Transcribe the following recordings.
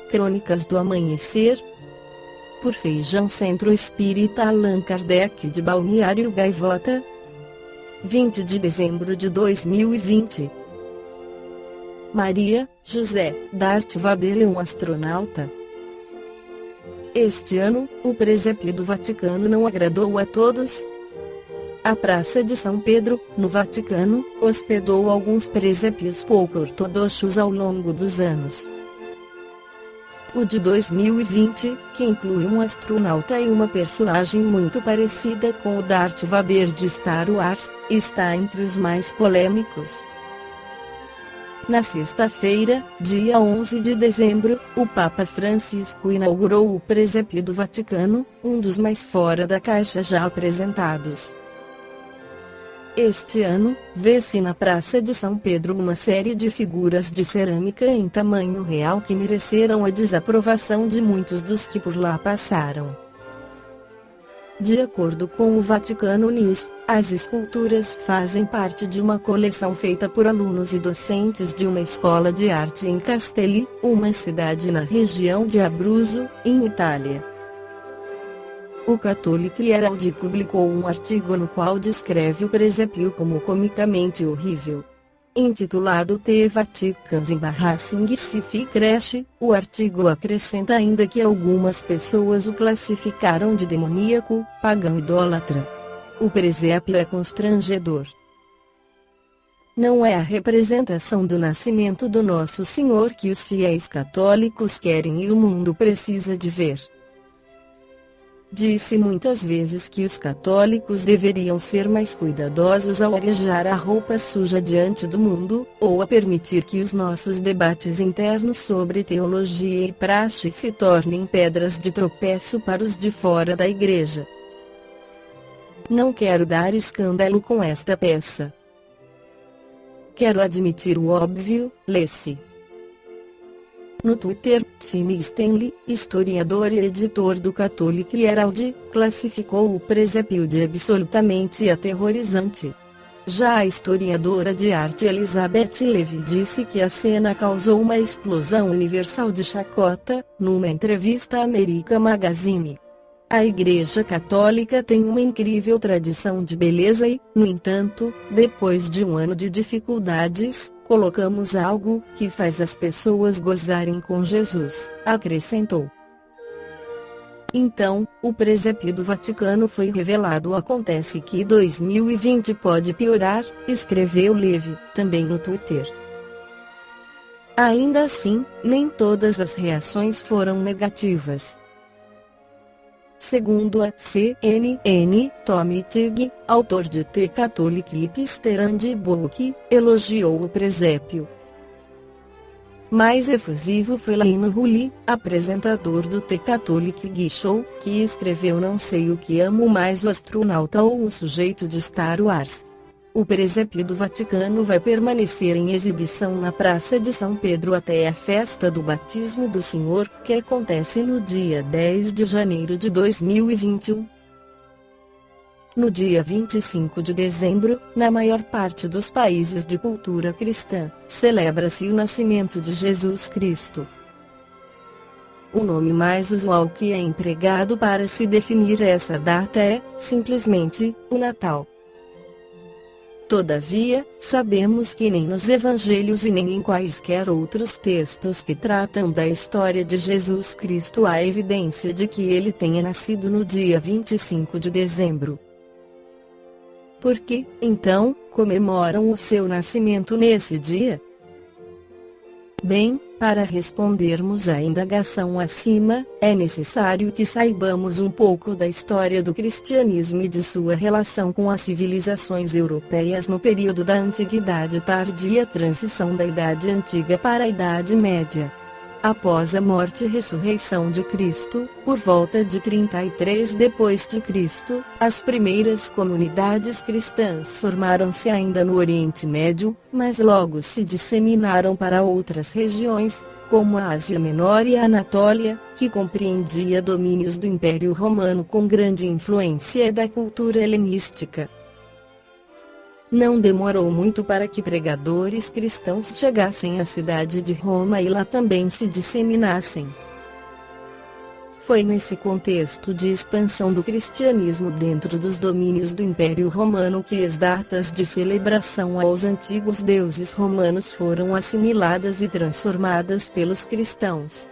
Crônicas do Amanhecer, por Feijão Centro Espírita Allan Kardec de Balneário Gaivota, 20 de dezembro de 2020. Maria, José, Darth Vader é um astronauta? Este ano, o presépio do Vaticano não agradou a todos. A Praça de São Pedro, no Vaticano, hospedou alguns presépios pouco ortodoxos ao longo dos anos. O de 2020, que inclui um astronauta e uma personagem muito parecida com o Darth Vader de Star Wars, está entre os mais polêmicos. Na sexta-feira, dia 11 de dezembro, o Papa Francisco inaugurou o presépio do Vaticano, um dos mais fora da caixa já apresentados. Este ano, vê-se na Praça de São Pedro uma série de figuras de cerâmica em tamanho real que mereceram a desaprovação de muitos dos que por lá passaram. De acordo com o Vaticano News, as esculturas fazem parte de uma coleção feita por alunos e docentes de uma escola de arte em Castelli, uma cidade na região de Abruzzo, em Itália. O Catholic Herald publicou um artigo no qual descreve o presépio como comicamente horrível. Intitulado The Vatican's Embarrassing Crash, o artigo acrescenta ainda que algumas pessoas o classificaram de demoníaco, pagão e idólatra. O presépio é constrangedor. Não é a representação do nascimento do Nosso Senhor que os fiéis católicos querem e o mundo precisa de ver. Disse muitas vezes que os católicos deveriam ser mais cuidadosos ao arejar a roupa suja diante do mundo, ou a permitir que os nossos debates internos sobre teologia e praxe se tornem pedras de tropeço para os de fora da igreja. Não quero dar escândalo com esta peça. Quero admitir o óbvio, lê-se. No Twitter, Tim Stanley, historiador e editor do Catholic Herald, classificou o presépio de absolutamente aterrorizante. Já a historiadora de arte Elizabeth Levy disse que a cena causou uma explosão universal de chacota, numa entrevista à America Magazine. A Igreja Católica tem uma incrível tradição de beleza e, no entanto, depois de um ano de dificuldades, colocamos algo que faz as pessoas gozarem com Jesus, acrescentou. Então, o presépio do Vaticano foi revelado. Acontece que 2020 pode piorar, escreveu Levy, também no Twitter. Ainda assim, nem todas as reações foram negativas. Segundo a CNN, Tommy Tigg, autor de The Catholic Hipster Handbook, elogiou o presépio. Mais efusivo foi Lane Hully, apresentador do The Catholic Geek Show, que escreveu: "Não sei o que amo mais, o astronauta ou o sujeito de Star Wars." O presépio do Vaticano vai permanecer em exibição na Praça de São Pedro até a festa do Batismo do Senhor, que acontece no dia 10 de janeiro de 2021. No dia 25 de dezembro, na maior parte dos países de cultura cristã, celebra-se o nascimento de Jesus Cristo. O nome mais usual que é empregado para se definir essa data é, simplesmente, o Natal. Todavia, sabemos que nem nos evangelhos e nem em quaisquer outros textos que tratam da história de Jesus Cristo há evidência de que ele tenha nascido no dia 25 de dezembro. Por que, então, comemoram o seu nascimento nesse dia? Bem, para respondermos à indagação acima, é necessário que saibamos um pouco da história do cristianismo e de sua relação com as civilizações europeias no período da Antiguidade Tardia, transição da Idade Antiga para a Idade Média. Após a morte e ressurreição de Cristo, por volta de 33 d.C., as primeiras comunidades cristãs formaram-se ainda no Oriente Médio, mas logo se disseminaram para outras regiões, como a Ásia Menor e a Anatólia, que compreendia domínios do Império Romano com grande influência da cultura helenística. Não demorou muito para que pregadores cristãos chegassem à cidade de Roma e lá também se disseminassem. Foi nesse contexto de expansão do cristianismo dentro dos domínios do Império Romano que as datas de celebração aos antigos deuses romanos foram assimiladas e transformadas pelos cristãos.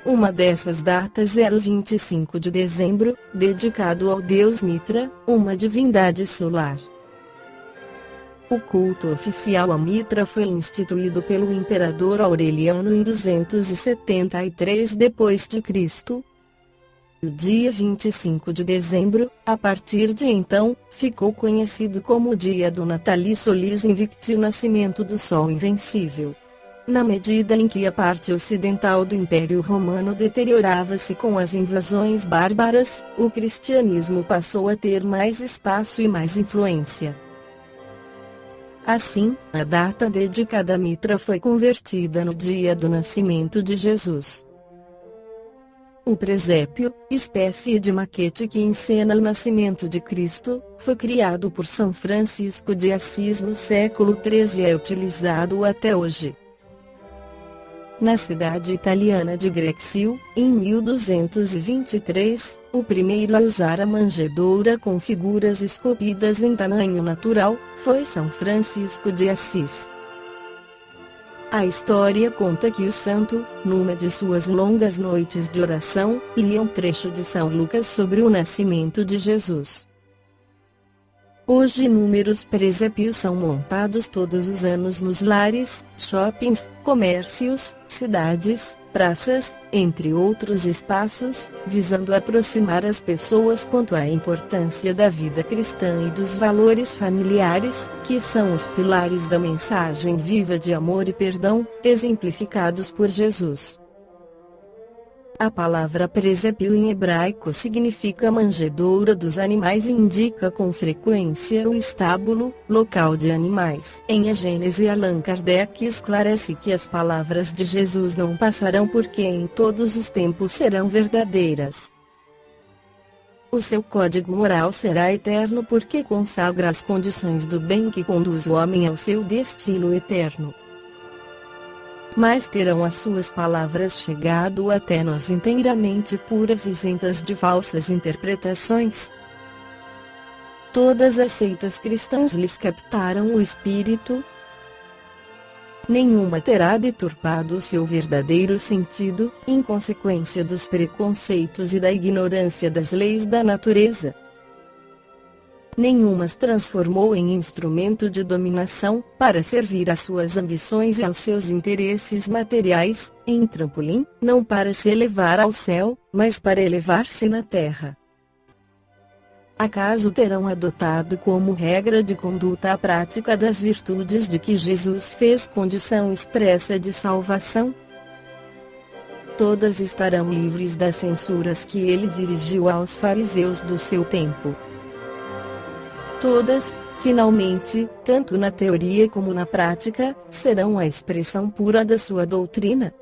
Uma dessas datas era o 25 de dezembro, dedicado ao deus Mitra, uma divindade solar. O culto oficial a Mitra foi instituído pelo imperador Aureliano em 273 d.C. O dia 25 de dezembro, a partir de então, ficou conhecido como o dia do Natalis Solis Invicti, nascimento do Sol Invencível. Na medida em que a parte ocidental do Império Romano deteriorava-se com as invasões bárbaras, o cristianismo passou a ter mais espaço e mais influência. Assim, a data dedicada a Mitra foi convertida no dia do nascimento de Jesus. O presépio, espécie de maquete que encena o nascimento de Cristo, foi criado por São Francisco de Assis no século XIII e é utilizado até hoje. Na cidade italiana de Greccio, em 1223, o primeiro a usar a manjedoura com figuras esculpidas em tamanho natural, foi São Francisco de Assis. A história conta que o santo, numa de suas longas noites de oração, lia um trecho de São Lucas sobre o nascimento de Jesus. Hoje inúmeros presépios são montados todos os anos nos lares, shoppings, comércios, cidades, praças, entre outros espaços, visando aproximar as pessoas quanto à importância da vida cristã e dos valores familiares, que são os pilares da mensagem viva de amor e perdão, exemplificados por Jesus. A palavra presépio em hebraico significa manjedoura dos animais e indica com frequência o estábulo, local de animais. Em A Gênese, Allan Kardec esclarece que as palavras de Jesus não passarão porque em todos os tempos serão verdadeiras. O seu código moral será eterno porque consagra as condições do bem que conduz o homem ao seu destino eterno. Mas terão as suas palavras chegado até nós inteiramente puras e isentas de falsas interpretações? Todas as seitas cristãs lhes captaram o espírito? Nenhuma terá deturpado o seu verdadeiro sentido, em consequência dos preconceitos e da ignorância das leis da natureza. Nenhuma as transformou em instrumento de dominação, para servir às suas ambições e aos seus interesses materiais, em trampolim, não para se elevar ao céu, mas para elevar-se na terra. Acaso terão adotado como regra de conduta a prática das virtudes de que Jesus fez condição expressa de salvação? Todas estarão livres das censuras que ele dirigiu aos fariseus do seu tempo. Todas, finalmente, tanto na teoria como na prática, serão a expressão pura da sua doutrina.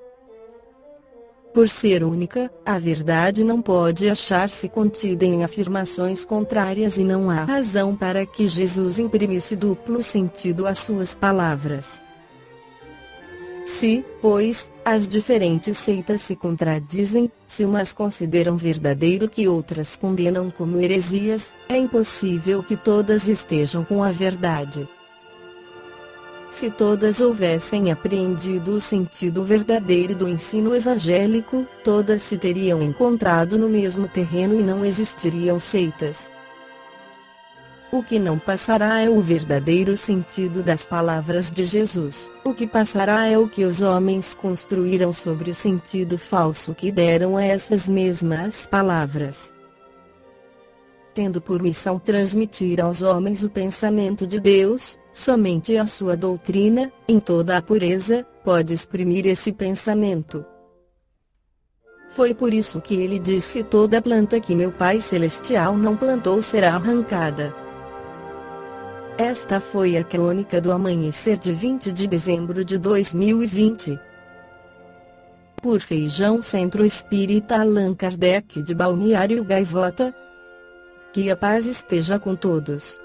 Por ser única, a verdade não pode achar-se contida em afirmações contrárias e não há razão para que Jesus imprimisse duplo sentido às suas palavras. Se, pois, as diferentes seitas se contradizem, se umas consideram verdadeiro que outras condenam como heresias, é impossível que todas estejam com a verdade. Se todas houvessem apreendido o sentido verdadeiro do ensino evangélico, todas se teriam encontrado no mesmo terreno e não existiriam seitas. O que não passará é o verdadeiro sentido das palavras de Jesus. O que passará é o que os homens construíram sobre o sentido falso que deram a essas mesmas palavras. Tendo por missão transmitir aos homens o pensamento de Deus, somente a sua doutrina, em toda a pureza, pode exprimir esse pensamento. Foi por isso que ele disse: toda planta que meu Pai Celestial não plantou será arrancada. Esta foi a crônica do amanhecer de 20 de dezembro de 2020. Por Feijão Centro Espírita Allan Kardec de Balneário Gaivota. Que a paz esteja com todos.